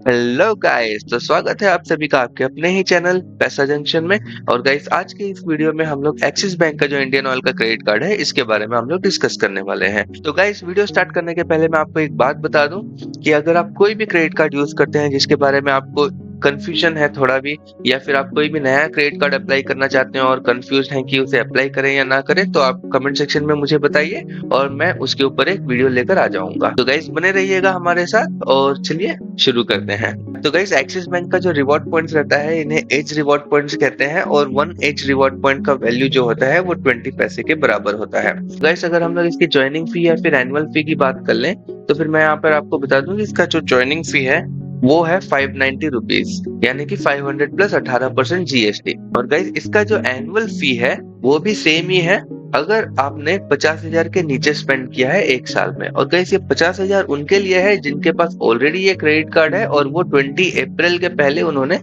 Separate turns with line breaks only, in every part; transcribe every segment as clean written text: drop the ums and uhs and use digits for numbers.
Hello guys, तो स्वागत है आप सभी का आपके अपने ही चैनल पैसा जंक्शन में। और गाइस, आज के इस वीडियो में हम लोग एक्सिस बैंक का जो इंडियन ऑयल का क्रेडिट कार्ड है इसके बारे में हम लोग डिस्कस करने वाले हैं। तो गाइस, वीडियो स्टार्ट करने के पहले मैं आपको एक बात बता दूं कि अगर आप कोई भी क्रेडिट कार्ड यूज करते हैं जिसके बारे में आपको कंफ्यूजन है थोड़ा भी, या फिर आप कोई भी नया क्रेडिट कार्ड अप्लाई करना चाहते हैं और कंफ्यूज हैं कि उसे अप्लाई करें या ना करें, तो आप कमेंट सेक्शन में मुझे बताइए और मैं उसके ऊपर एक वीडियो लेकर आ जाऊंगा। तो गाइस, बने रहिएगा हमारे साथ और चलिए शुरू करते हैं। तो गाइस, एक्सिस बैंक का जो रिवॉर्ड पॉइंट्स रहता है इन्हें एज रिवॉर्ड पॉइंट्स कहते हैं और 1 एज रिवॉर्ड पॉइंट का वैल्यू जो होता है वो 20 पैसे के बराबर होता है। गाइस, अगर हम लोग इसकी ज्वाइनिंग फी या फिर एनुअल फी की बात कर लें तो फिर मैं यहाँ पर आपको बता दूं कि इसका जो ज्वाइनिंग फी है वो है 590 रुपीज, यानी कि 500 प्लस 18% जीएसटी। और गाइस, इसका जो एनुअल फी है वो भी सेम ही है अगर आपने 50,000 के नीचे स्पेंड किया है एक साल में। और गाइस, ये 50,000 उनके लिए है जिनके पास ऑलरेडी ये क्रेडिट कार्ड है और वो 20 अप्रैल के पहले उन्होंने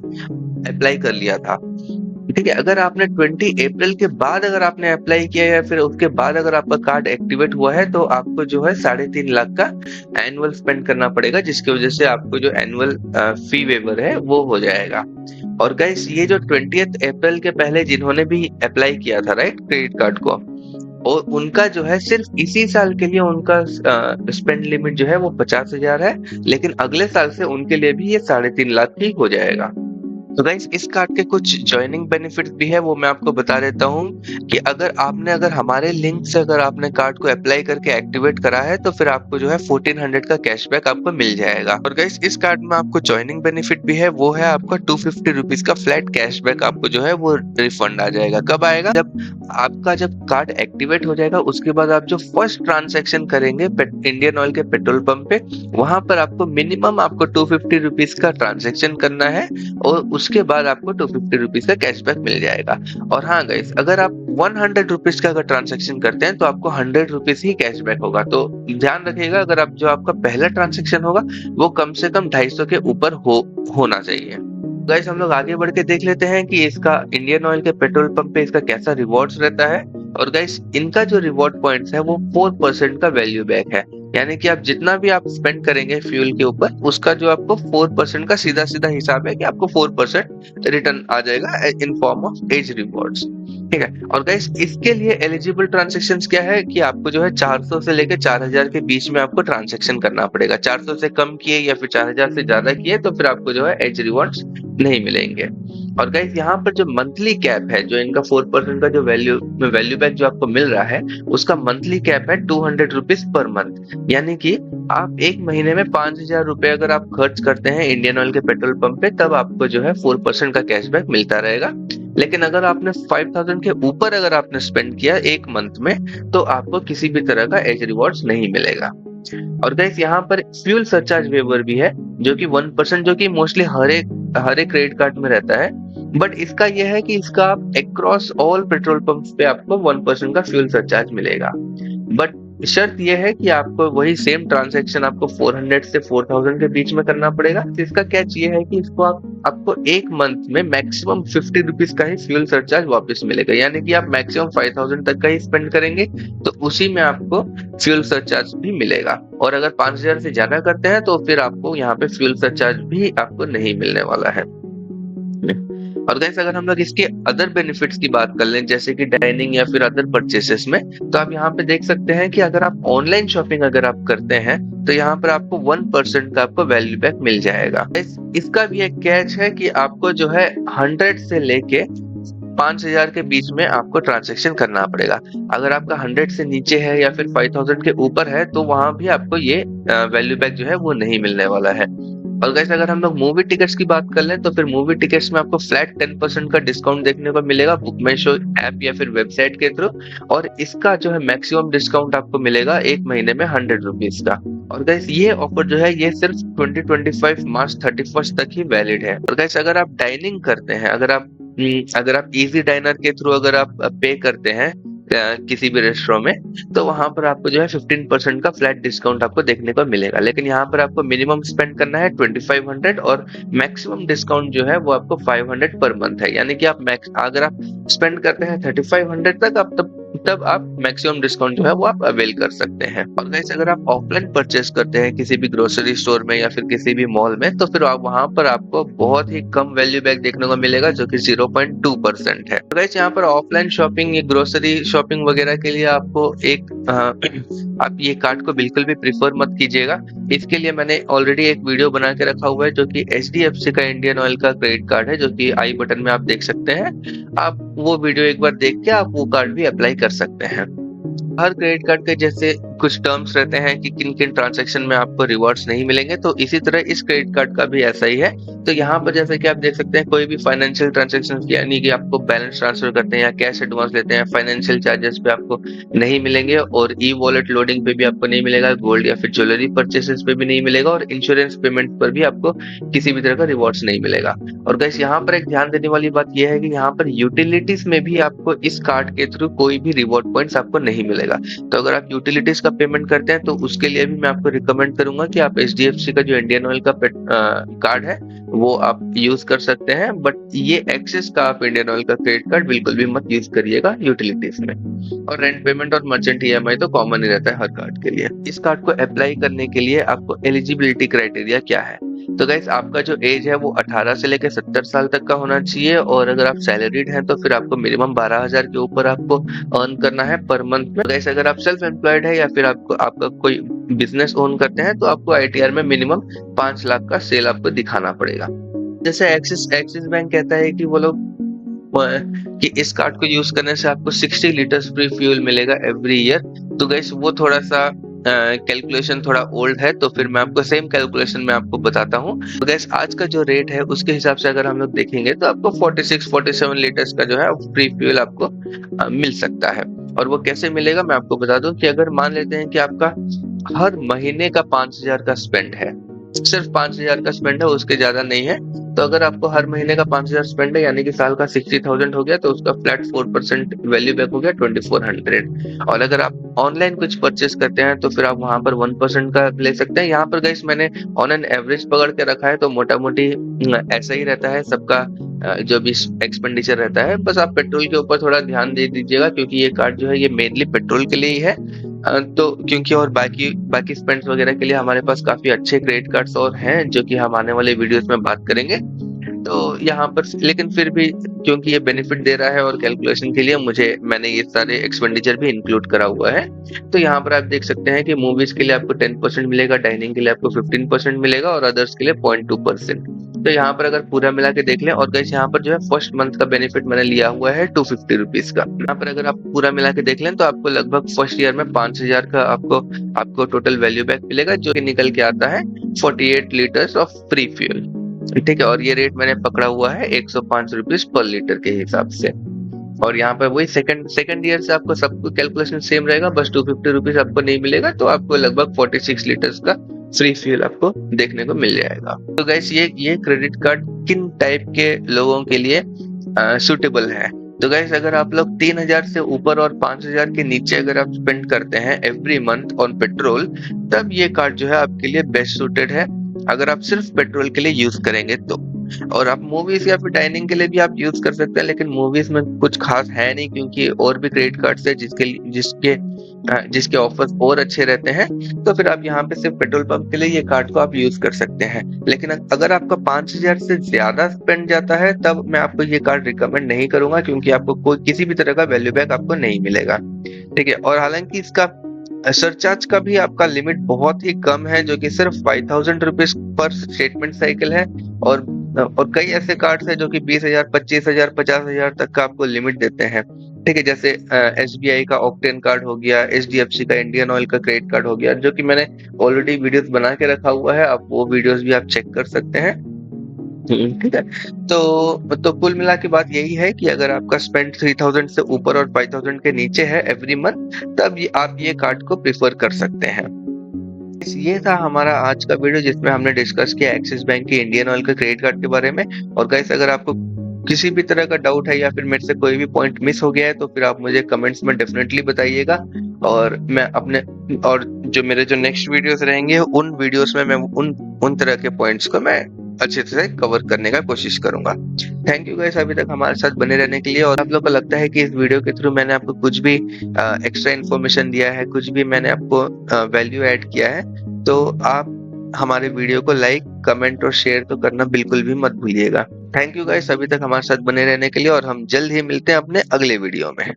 अप्लाई कर लिया था। ठीक है, अगर आपने 20 अप्रैल के बाद अगर आपने अप्लाई किया या फिर उसके बाद अगर आपका कार्ड एक्टिवेट हुआ है तो आपको जो है 3.5 लाख का एनुअल स्पेंड करना पड़ेगा, जिसकी वजह से आपको जो एनुअल फी वेवर है वो हो जाएगा। और गाइस, ये जो 20 अप्रैल के पहले जिन्होंने भी अप्लाई किया था राइट क्रेडिट कार्ड को, और उनका जो है सिर्फ इसी साल के लिए उनका स्पेंड लिमिट जो है वो 50,000 है, लेकिन अगले साल से उनके लिए भी ये 3.5 लाख ही हो जाएगा। तो गाइस, इस कार्ड के कुछ जॉइनिंग बेनिफिट भी है, वो मैं आपको बता देता हूँ कि अगर हमारे लिंक से अगर आपने कार्ड को अप्लाई करके एक्टिवेट करा है तो फिर आपको जो है 1400 का कैशबैक आपको मिल जाएगा। और गाइस, इस कार्ड में आपको जॉइनिंग बेनिफिट भी है, वो है आपका 250 रुपीज का फ्लैट कैशबैक आपको जो है वो रिफंड आ जाएगा। कब आएगा? जब कार्ड एक्टिवेट हो जाएगा उसके बाद आप जो फर्स्ट ट्रांजेक्शन करेंगे इंडियन ऑयल के पेट्रोल पंप पे, वहां पर आपको मिनिमम आपको 250 रुपीज का ट्रांजेक्शन करना है और उसके बाद आपको 250 रुपीज का कैशबैक मिल जाएगा। और हाँ गाइस, अगर आप 100 रुपीज का अगर ट्रांजेक्शन करते हैं तो आपको 100 रुपीज ही कैशबैक होगा। तो ध्यान रखिएगा, अगर आप जो आपका पहला ट्रांजेक्शन होगा वो कम से कम 250 के ऊपर होना चाहिए। गाइस, हम लोग आगे बढ़ के देख लेते हैं कि इसका इंडियन ऑयल के पेट्रोल पंप पे इसका कैसा रिवॉर्ड्स रहता है। और गाइस, इनका जो रिवॉर्ड पॉइंट्स है वो 4% का वैल्यू बैक है, यानी कि आप जितना भी आप स्पेंड करेंगे फ्यूल के ऊपर उसका जो आपको 4% का सीधा सीधा हिसाब है कि आपको 4% रिटर्न आ जाएगा in form of as rewards. ठीक है। और गाइस, इसके लिए एलिजिबल ट्रांजेक्शंस क्या है कि आपको जो है 400 से लेकर 4,000 के बीच में आपको ट्रांजेक्शन करना पड़ेगा। 400 से कम किए या फिर 4,000 से ज्यादा किए तो फिर आपको जो है एज रिवॉर्ड्स नहीं मिलेंगे। और गाइस, यहाँ पर जो मंथली कैप है, जो इनका 4% का जो वैल्यू बैक जो आपको मिल रहा है उसका मंथली कैप है 200 रुपीज पर मंथ, यानी कि आप एक महीने में 5,000 रुपए अगर आप खर्च करते हैं इंडियन ऑयल के पेट्रोल पंप पे तब आपको जो है 4% का कैशबैक मिलता रहेगा। लेकिन अगर आपने 5,000 के ऊपर अगर आपने स्पेंड किया एक मंथ में तो आपको किसी भी तरह का एज रिवॉर्ड्स नहीं मिलेगा। और गाइस, यहाँ पर फ्यूल सरचार्ज वेवर भी है जो कि 1%, जो कि मोस्टली हर एक क्रेडिट कार्ड में रहता है। बट इसका यह है कि इसका आप अक्रॉस ऑल पेट्रोल पंप्स पे आपको 1% का फ्यूल सरचार्ज मिलेगा। बट शर्त यह है कि आपको वही सेम ट्रांजैक्शन आपको 400 से 4,000 के बीच में करना पड़ेगा। तो इसका कैच ये है कि इसको आपको एक मंथ में मैक्सिमम 50 रुपीज का ही फ्यूल सरचार्ज वापस मिलेगा, यानी कि आप मैक्सिमम 5,000 तक का ही स्पेंड करेंगे तो उसी में आपको फ्यूल सरचार्ज भी मिलेगा। और अगर 5,000 से ज्यादा करते हैं तो फिर आपको यहाँ पे फ्यूल सरचार्ज भी आपको नहीं मिलने वाला है। और गाइस, अगर हम लोग इसके अदर बेनिफिट्स की बात कर लें जैसे कि डाइनिंग या फिर अदर परचेसेस में, तो आप यहाँ पे देख सकते हैं कि अगर आप ऑनलाइन शॉपिंग अगर आप करते हैं तो यहाँ पर आपको 1% का आपको वैल्यू बैक मिल जाएगा। इसका भी एक कैच है कि आपको जो है 100 से लेके 5,000 के बीच में आपको ट्रांजैक्शन करना पड़ेगा। अगर आपका 100 से नीचे है या फिर 5,000 के ऊपर है तो वहां भी आपको ये वैल्यू बैक जो है वो नहीं मिलने वाला है। और गाइस, अगर हम लोग मूवी टिकट्स की बात कर लें तो फिर मूवी टिकट्स में आपको फ्लैट 10% का डिस्काउंट देखने को मिलेगा बुक माई शो ऐप या फिर वेबसाइट के थ्रू। और इसका जो है मैक्सिमम डिस्काउंट आपको मिलेगा एक महीने में 100 रुपीज का। और गाइस, ये ऑफर जो है ये सिर्फ 2025 मार्च 31 तक ही वैलिड है। और गाइस, अगर आप डाइनिंग करते हैं, अगर आप इजी डाइनर के थ्रू अगर आप पे करते हैं किसी भी रेस्टोरेंट में, तो वहां पर आपको जो है 15% का फ्लैट डिस्काउंट आपको देखने को मिलेगा। लेकिन यहाँ पर आपको मिनिमम स्पेंड करना है 2,500 और मैक्सिमम डिस्काउंट जो है वो आपको 500 पर मंथ है, यानी कि अगर आप स्पेंड करते हैं 3,500 तक आप तब तब आप मैक्सिमम डिस्काउंट जो है वो आप अवेल कर सकते हैं। और गाइस अगर आप ऑफलाइन परचेस करते हैं किसी भी ग्रोसरी स्टोर में या फिर किसी भी मॉल में, तो फिर आप वहां पर आपको बहुत ही कम वैल्यू बैक देखने को मिलेगा, जो कि 0.2% है। तो गाइस यहाँ पर ऑफलाइन शॉपिंग या ग्रोसरी शॉपिंग वगैरह के लिए आपको एक आप ये कार्ड को बिल्कुल भी प्रिफर मत कीजिएगा। इसके लिए मैंने ऑलरेडी एक वीडियो बना के रखा हुआ है, जो कि HDFC का इंडियन ऑयल का क्रेडिट कार्ड है, जो कि आई बटन में आप देख सकते हैं। आप वो वीडियो एक बार देख के आप वो कार्ड भी अप्लाई कर सकते हैं। हर क्रेडिट कार्ड के जैसे कुछ टर्म्स रहते हैं कि किन किन ट्रांजैक्शन में आपको रिवॉर्ड्स नहीं मिलेंगे, तो इसी तरह इस क्रेडिट कार्ड का भी ऐसा ही है। तो यहाँ पर जैसे कि आप देख सकते हैं, कोई भी फाइनेंशियल ट्रांजैक्शन यानी कि आपको बैलेंस ट्रांसफर करते हैं या कैश एडवांस लेते हैं, फाइनेंशियल चार्जेस पे आपको नहीं मिलेंगे, और ई वॉलेट लोडिंग पे भी आपको नहीं मिलेगा, गोल्ड या फिर ज्वेलरी परचेसेस पे भी नहीं मिलेगा, और इंश्योरेंस पेमेंट पर भी आपको किसी भी तरह का रिवॉर्ड्स नहीं मिलेगा। और गाइस यहाँ पर एक ध्यान देने वाली बात यह है कि यहाँ पर यूटिलिटीज में भी आपको इस कार्ड के थ्रू कोई भी रिवॉर्ड पॉइंट्स आपको नहीं मिलेगा। तो अगर आप यूटिलिटीज का पेमेंट करते हैं तो उसके लिए भी मैं आपको रिकमेंड करूंगा कि आप HDFC का जो इंडियन ऑयल का कार्ड है वो आप यूज कर सकते हैं, बट ये एक्सिस का आप इंडियन ऑयल का क्रेडिट कार्ड बिल्कुल भी मत यूज करिएगा यूटिलिटीज में। और रेंट पेमेंट और मर्चेंट EMI तो कॉमन ही रहता है हर कार्ड के लिए। इस कार्ड को अप्लाई करने के लिए आपको एलिजिबिलिटी क्राइटेरिया क्या है? तो गाइस आपका जो एज है वो 18 से लेकर 70 साल तक का होना चाहिए, और अगर आप सैलरीड हैं तो फिर आपको मिनिमम 12,000 के ऊपर आपको अर्न करना है पर मंथ में। गाइस अगर आप सेल्फ एम्प्लॉयड है या फिर आपका कोई बिजनेस ओन करते हैं, तो आपको ITR में मिनिमम 5 लाख का सेल आपको दिखाना पड़ेगा। जैसे एक्सिस बैंक कहता है कि वो लोग कि इस कार्ड को यूज करने से आपको 60 लीटर्स फ्री फ्यूल मिलेगा एवरी ईयर। तो गाइस वो थोड़ा सा कैलकुलेशन थोड़ा ओल्ड है, तो फिर मैं आपको सेम कैलकुलेशन में आपको बताता हूँ। तो गाइस आज का जो रेट है उसके हिसाब से अगर हम लोग देखेंगे तो आपको 46-47 लीटर्स का जो है फ्री फ्यूल आपको मिल सकता है। और वो कैसे मिलेगा मैं आपको बता दूं कि अगर मान लेते हैं कि आपका हर महीने का 5,000 का स्पेंड है, सिर्फ 5,000 का स्पेंड है, उसके ज्यादा नहीं है, तो अगर आपको हर महीने का 5,000 स्पेंड है यानी कि साल का 60,000 हो गया, तो उसका फ्लैट 4% वैल्यू बैक हो गया 2,400। और अगर आप ऑनलाइन कुछ परचेस करते हैं तो फिर आप वहां पर 1% का ले सकते हैं। यहाँ पर गाइस मैंने ऑन एन एवरेज पकड़ के रखा है, तो मोटा मोटी ऐसा ही रहता है सबका जो भी एक्सपेंडिचर रहता है। बस आप पेट्रोल के ऊपर थोड़ा ध्यान दे दीजिएगा, क्योंकि ये कार्ड जो है ये मेनली पेट्रोल के लिए ही है। तो क्योंकि और बाकी बाकी स्पेंड्स वगैरह के लिए हमारे पास काफी अच्छे क्रेडिट कार्ड्स और हैं, जो कि हम आने वाले वीडियोस में बात करेंगे। तो यहाँ पर लेकिन फिर भी क्योंकि ये बेनिफिट दे रहा है और कैलकुलेशन के लिए मैंने ये सारे एक्सपेंडिचर भी इंक्लूड करा हुआ है। तो यहाँ पर आप देख सकते हैं कि मूवीज के लिए आपको 10% मिलेगा, डाइनिंग के लिए आपको 15% मिलेगा, और अदर्स के लिए 0.2%। तो यहाँ पर अगर पूरा मिला के देख लें, और गाइस यहाँ पर जो है फर्स्ट मंथ का बेनिफिट मैंने लिया हुआ है 250 रुपीज का। यहाँ पर अगर आप पूरा मिला के देख लें तो आपको लगभग फर्स्ट ईयर में 5,000 का आपको टोटल वैल्यू बैक मिलेगा, जो कि निकल के आता है 48 लीटर्स ऑफ फ्री फ्यूल। ठीक है, और ये रेट मैंने पकड़ा हुआ है 105 रुपीज पर लीटर के हिसाब से। और यहाँ पर वही सेकंड ईयर से आपको सबको कैलकुलेशन सेम रहेगा, बस 250 रुपीज आपको नहीं मिलेगा, तो आपको लगभग 46 लीटर्स का फ्री फ्यूल आपको देखने को मिल जाएगा। तो गाइस ये क्रेडिट कार्ड किन टाइप के लोगों के लिए सुटेबल है? तो गाइस अगर आप लोग 3,000 से ऊपर और 5,000 के नीचे अगर आप स्पेंड करते हैं एवरी मंथ ऑन पेट्रोल, तब ये कार्ड जो है आपके लिए बेस्ट सूटेड है, अगर आप सिर्फ पेट्रोल के लिए यूज करेंगे तो। और आप मूवीज या फिर डाइनिंग के लिए भी आप यूज कर सकते हैं, लेकिन मूवीज में कुछ खास है नहीं, क्योंकि और भी क्रेडिट कार्ड्स है जिसके ऑफर्स और अच्छे रहते हैं। तो फिर आप यहाँ पे सिर्फ पेट्रोल पंप के लिए ये कार्ड को आप यूज कर सकते हैं। लेकिन अगर आपका 5,000 से ज्यादा स्पेंड जाता है, तब मैं आपको ये कार्ड रिकमेंड नहीं करूंगा, क्योंकि आपको कोई किसी भी तरह का वैल्यू बैक आपको नहीं मिलेगा। ठीक है, और हालांकि इसका सरचार्ज का भी आपका लिमिट बहुत ही कम है, जो कि सिर्फ 5,000 रुपीज पर स्टेटमेंट साइकिल है। और कई ऐसे कार्ड्स है जो कि 20,000, 25,000, 50,000 तक का आपको लिमिट देते हैं। ठीक है, जैसे SBI का ऑक्टेन कार्ड हो गया, HDFC का इंडियन ऑयल का क्रेडिट कार्ड हो गया, जो कि मैंने ऑलरेडी वीडियोस बना के रखा हुआ है, आप वो वीडियोस भी आप चेक कर सकते हैं। ठीक है, तो कुल मिला के बात यही है कि अगर आपका स्पेंड 3,000 से ऊपर और 5,000 के नीचे है एवरी मंथ, तब आप ये कार्ड को प्रिफर कर सकते हैं। ये था हमारा आज का वीडियो, जिसमें हमने डिस्कस किया एक्सिस बैंक के इंडियन ऑयल के क्रेडिट कार्ड के बारे में। और गाइस अगर आपको किसी भी तरह का डाउट है या फिर मेरे से कोई भी पॉइंट मिस हो गया है, तो फिर आप मुझे कमेंट्स में डेफिनेटली बताइएगा, और मैं जो मेरे जो नेक्स्ट वीडियोस रहेंगे उन वीडियोस में मैं उन तरह के पॉइंट्स को मैं अच्छे से कवर करने का कोशिश करूंगा। थैंक यू गाइस अभी तक हमारे साथ बने रहने के लिए। और आप लोग को लगता है कि इस वीडियो के थ्रू मैंने आपको कुछ भी एक्स्ट्रा इन्फॉर्मेशन दिया है, कुछ भी मैंने आपको वैल्यू ऐड किया है, तो आप हमारे वीडियो को लाइक, कमेंट और शेयर तो करना बिल्कुल भी मत भूलिएगा। थैंक यू गाइस अभी तक हमारे साथ बने रहने के लिए, और हम जल्द ही मिलते हैं अपने अगले वीडियो में।